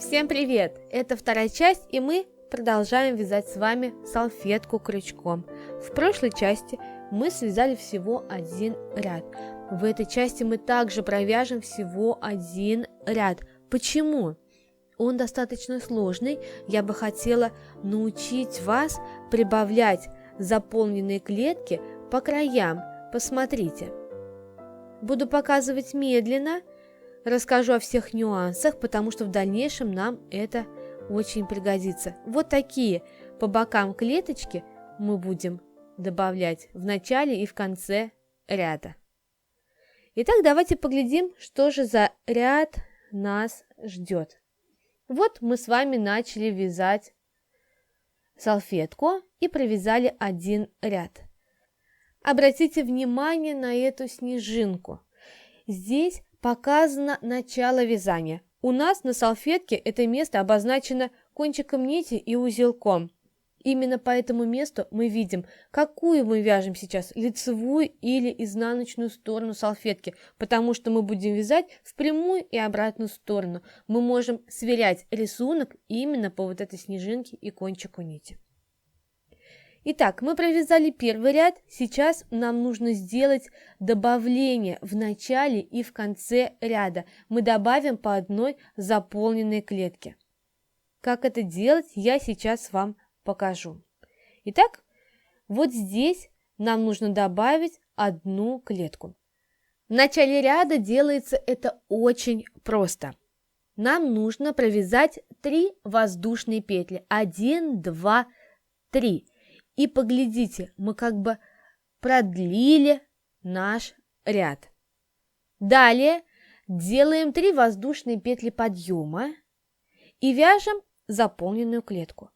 Всем привет! Это вторая часть, и мы продолжаем вязать с вами салфетку крючком. В прошлой части мы связали всего один ряд. В этой части мы также провяжем всего один ряд. Почему? Он достаточно сложный. Я бы хотела научить вас прибавлять заполненные клетки по краям. Посмотрите. Буду показывать медленно. Расскажу о всех нюансах, потому что в дальнейшем нам это очень пригодится. Вот такие по бокам клеточки мы будем добавлять в начале и в конце ряда. Итак, давайте поглядим, что же за ряд нас ждет. Вот мы с вами начали вязать салфетку и провязали один ряд. Обратите внимание на эту снежинку. Здесь показано начало вязания. У нас на салфетке это место обозначено кончиком нити и узелком. Именно по этому месту мы видим, какую мы вяжем сейчас, лицевую или изнаночную сторону салфетки, потому что мы будем вязать в прямую и обратную сторону. Мы можем сверять рисунок именно по вот этой снежинке и кончику нити. Итак, мы провязали первый ряд, сейчас нам нужно сделать добавление в начале и в конце ряда. Мы добавим по одной заполненной клетке. Как это делать, я сейчас вам покажу. Итак, вот здесь нам нужно добавить одну клетку. В начале ряда делается это очень просто. Нам нужно провязать 3 воздушные петли. 1, 2, 3. И поглядите, мы как бы продлили наш ряд. Далее делаем 3 воздушные петли подъема и вяжем заполненную клетку.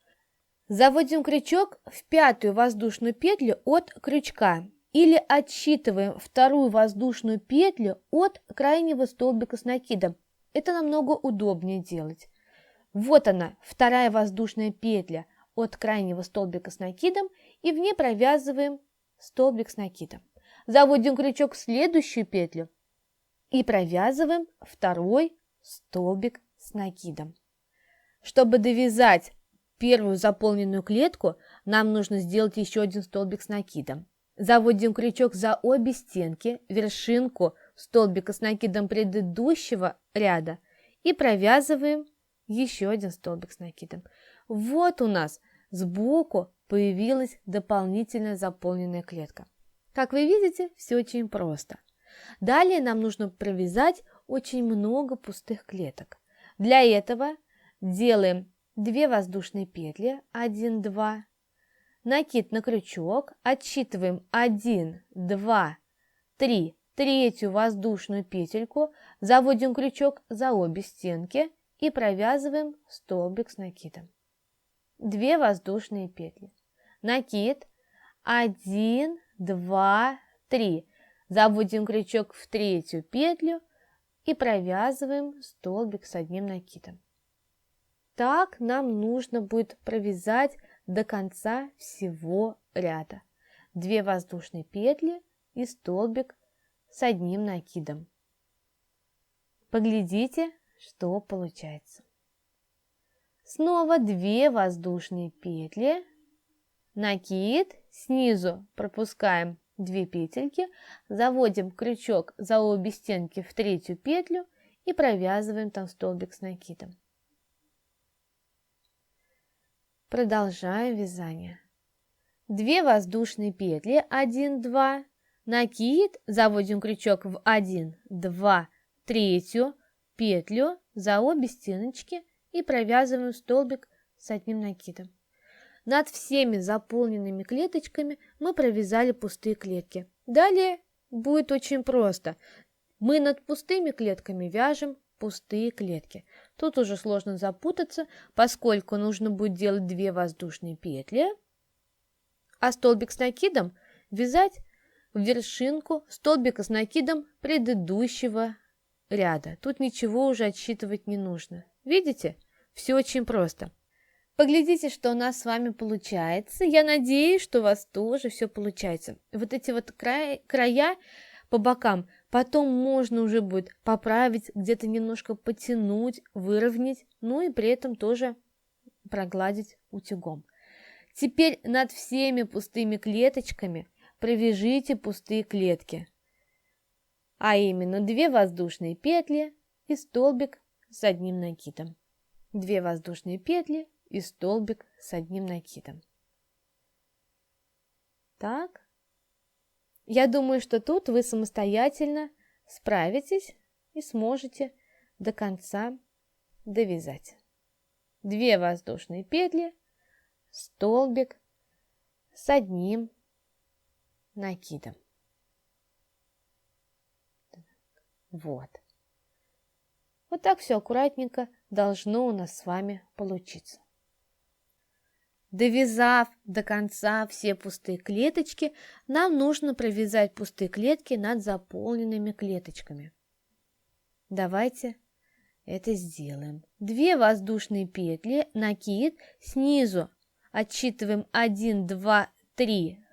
Заводим крючок в 5-ю воздушную петлю от крючка или отсчитываем 2-ю воздушную петлю от крайнего столбика с накидом. Это намного удобнее делать. Вот она, 2-я воздушная петля от крайнего столбика с накидом, и в ней провязываем столбик с накидом. Заводим крючок в следующую петлю и провязываем 2-й столбик с накидом. Чтобы довязать первую заполненную клетку, нам нужно сделать еще один столбик с накидом. Заводим крючок за обе стенки, вершинку столбика с накидом предыдущего ряда и провязываем еще один столбик с накидом. Вот у нас сбоку появилась дополнительная заполненная клетка. Как вы видите, все очень просто. Далее нам нужно провязать очень много пустых клеток. Для этого делаем 2 воздушные петли, 1, 2, накид на крючок, отсчитываем 1, 2, 3, 3-ю воздушную петельку, заводим крючок за обе стенки и провязываем столбик с накидом. 2 воздушные петли. Накид 1, 2, 3. Заводим крючок в 3-ю петлю и провязываем столбик с одним накидом. Так нам нужно будет провязать до конца всего ряда. 2 воздушные петли и столбик с одним накидом. Поглядите, что получается. Снова 2 воздушные петли, накид, снизу пропускаем 2 петельки, заводим крючок за обе стенки в 3-ю петлю и провязываем там столбик с накидом. Продолжаем вязание. 2 воздушные петли, 1, 2, накид, заводим крючок в 1, 2, 3-ю петлю за обе стеночки и провязываем столбик с одним накидом. Над всеми заполненными клеточками мы провязали пустые клетки. Далее будет очень просто. Мы над пустыми клетками вяжем пустые клетки. Тут уже сложно запутаться, поскольку нужно будет делать 2 воздушные петли, а столбик с накидом вязать в вершинку столбика с накидом предыдущего ряда. Тут ничего уже отсчитывать не нужно. Видите? Все очень просто. Поглядите, что у нас с вами получается. Я надеюсь, что у вас тоже все получается. Вот эти вот края по бокам Потом можно уже будет поправить, где-то немножко потянуть, выровнять, ну и при этом тоже прогладить утюгом. Теперь над всеми пустыми клеточками провяжите пустые клетки, а именно 2 воздушные петли и столбик с одним накидом. 2 воздушные петли и столбик с одним накидом. Так. Я думаю, что тут вы самостоятельно справитесь и сможете до конца довязать. 2 воздушные петли, столбик с одним накидом. Вот. Вот так все аккуратненько должно у нас с вами получиться. Довязав до конца все пустые клеточки, нам нужно провязать пустые клетки над заполненными клеточками. Давайте это сделаем. 2 воздушные петли, накид, снизу отсчитываем 1, 2, 3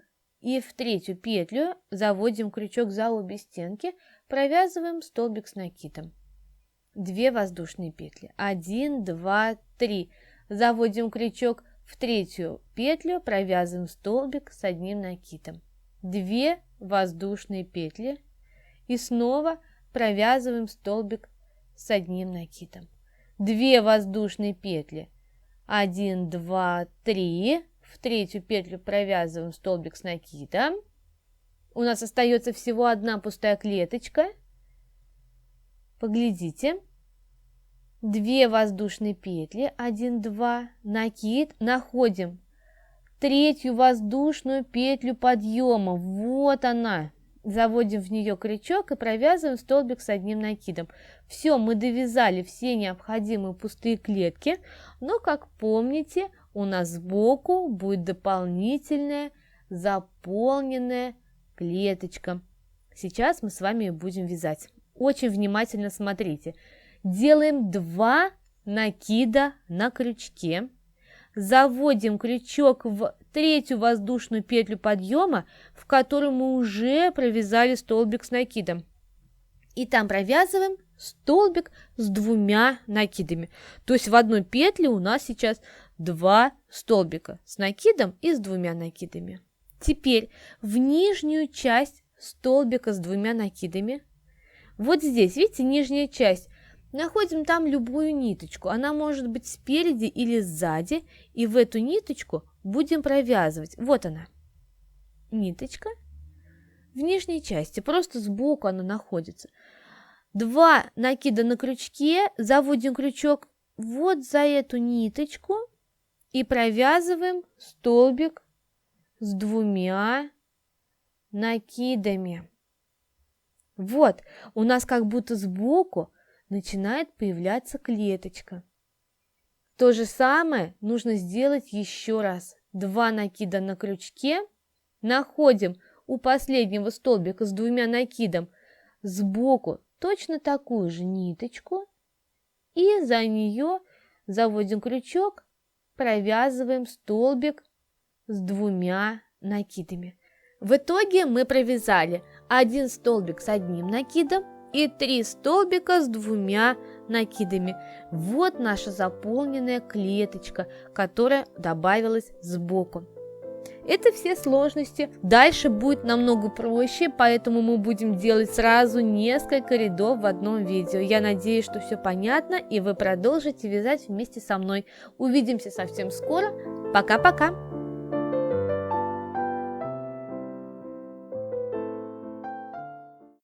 и в 3-ю петлю заводим крючок за обе стенки, провязываем столбик с накидом. 2 воздушные петли, 1, 2, 3, заводим крючок в 3-ю петлю, провязываем столбик с одним накидом. 2 воздушные петли и снова провязываем столбик с одним накидом. 2 воздушные петли, 1, 2, 3, в 3-ю петлю провязываем столбик с накидом. У нас остается всего одна пустая клеточка. Поглядите. 2 воздушные петли, 1, 2, накид, находим 3-ю воздушную петлю подъема, вот она, заводим в нее крючок и провязываем столбик с одним накидом. Все, мы довязали все необходимые пустые клетки, но, как помните, у нас сбоку будет дополнительная заполненная клеточка. Сейчас мы с вами будем вязать. Очень внимательно смотрите. Делаем 2 накида на крючке, заводим крючок в 3-ю воздушную петлю подъема, в которую мы уже провязали столбик с накидом. И там провязываем столбик с 2 накидами. То есть в одной петле у нас сейчас 2 столбика с накидом и с 2 накидами. Теперь в нижнюю часть столбика с 2 накидами, вот здесь, видите, нижняя часть, находим там любую ниточку, она может быть спереди или сзади, и в эту ниточку будем провязывать. Вот она, ниточка в нижней части, просто сбоку она находится. 2 накида на крючке, заводим крючок вот за эту ниточку и провязываем столбик с 2 накидами. Вот, у нас как будто сбоку начинает появляться клеточка. То же самое нужно сделать еще раз. 2 накида на крючке, находим у последнего столбика с 2 накидом сбоку точно такую же ниточку и за нее заводим крючок, провязываем столбик с 2 накидами. В итоге мы провязали 1 столбик с одним накидом и 3 столбика с 2 накидами. Вот наша заполненная клеточка, которая добавилась сбоку. Это все сложности. Дальше будет намного проще, поэтому мы будем делать сразу несколько рядов в одном видео. Я надеюсь, что все понятно, и вы продолжите вязать вместе со мной. Увидимся совсем скоро. Пока-пока!